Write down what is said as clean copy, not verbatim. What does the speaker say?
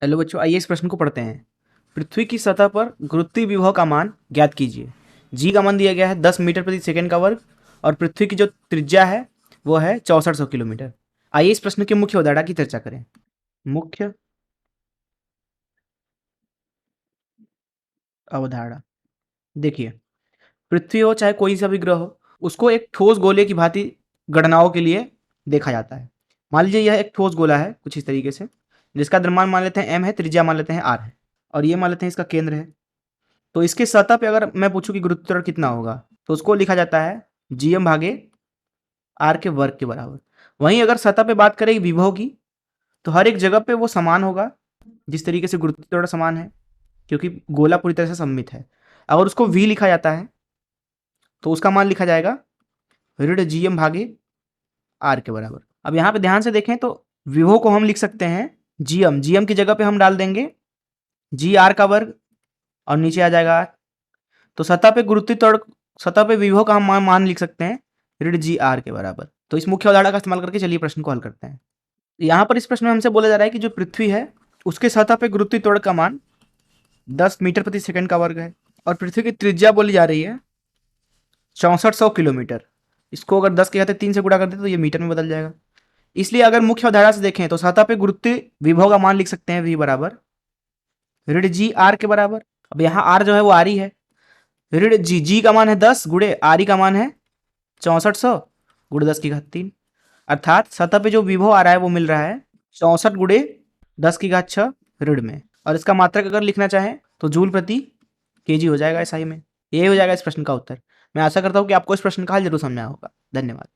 Hello बच्चों, आइए इस प्रश्न को पढ़ते हैं। पृथ्वी की सतह पर गुरुत्वीय विभव का मान ज्ञात कीजिए। जी का मान दिया गया है 10 मीटर प्रति सेकंड का वर्ग और पृथ्वी की जो त्रिज्या है वो है 6400 किलोमीटर। आइए इस प्रश्न के मुख्य अवधारणा की चर्चा करें। मुख्य अवधारणा देखिए, पृथ्वी हो चाहे कोई सा भी ग्रह हो, उसको एक ठोस गोले की भांति गणनाओं के लिए देखा जाता है। मान लीजिए यह एक ठोस गोला है कुछ इस तरीके से, जिसका द्रव्यमान मान लेते हैं m है, त्रिज्या मान लेते हैं r है और ये मान लेते हैं इसका केंद्र है। तो इसके सतह पे अगर मैं पूछूं कि गुरुत्व त्वरण कितना होगा, तो उसको लिखा जाता है जीएम भागे आर के वर्ग के बराबर। वहीं अगर सतह पे बात करें विभव की, तो हर एक जगह पे वो समान होगा, जिस तरीके से गुरुत्व त्वरण समान है, क्योंकि गोला पूरी तरह से सममित है। अगर उसको v लिखा जाता है तो उसका मान लिखा जाएगा ऋण जीएम भागे आर के बराबर। अब यहाँ पे ध्यान से देखें तो विभव को हम लिख सकते हैं जीएम, जीएम की जगह पे हम डाल देंगे जी आर का वर्ग और नीचे आ जाएगा आर। तो सतह पे गुरुत्वीय त्वरण, सतह पे विभव का हम मान लिख सकते हैं ऋण जी आर के बराबर। तो इस मुख्य अवधारणा का इस्तेमाल करके चलिए प्रश्न को हल करते हैं। यहाँ पर इस प्रश्न में हमसे बोला जा रहा है कि जो पृथ्वी है उसके सतह पे गुरुत्वीय त्वरण का मान 10 मीटर प्रति सेकंड का वर्ग है और पृथ्वी की त्रिज्या बोली जा रही है 6400 किलोमीटर। इसको अगर 10 के घाते 3 से गुणा कर दे तो ये मीटर में बदल जाएगा। इसलिए अगर मुख्य अवधारणा से देखें तो सतह पे गुरुत्वीय विभव का मान लिख सकते हैं v बराबर ऋण जी आर के बराबर। अब यहाँ आर जो है वो आर ही है। ऋण जी का मान है 10 गुणे आर का मान है 6400 गुणे 10 की घात 3, अर्थात सतह पे जो विभव आ रहा है वो मिल रहा है 64 गुणे 10 की घात 6 ऋण में। और इसका मात्रक अगर लिखना चाहें तो जूल प्रति केजी हो जाएगा एसआई में। यही हो जाएगा इस प्रश्न का उत्तर। मैं आशा करता हूँ कि आपको इस प्रश्न का हल जरूर समझ में आया होगा। धन्यवाद।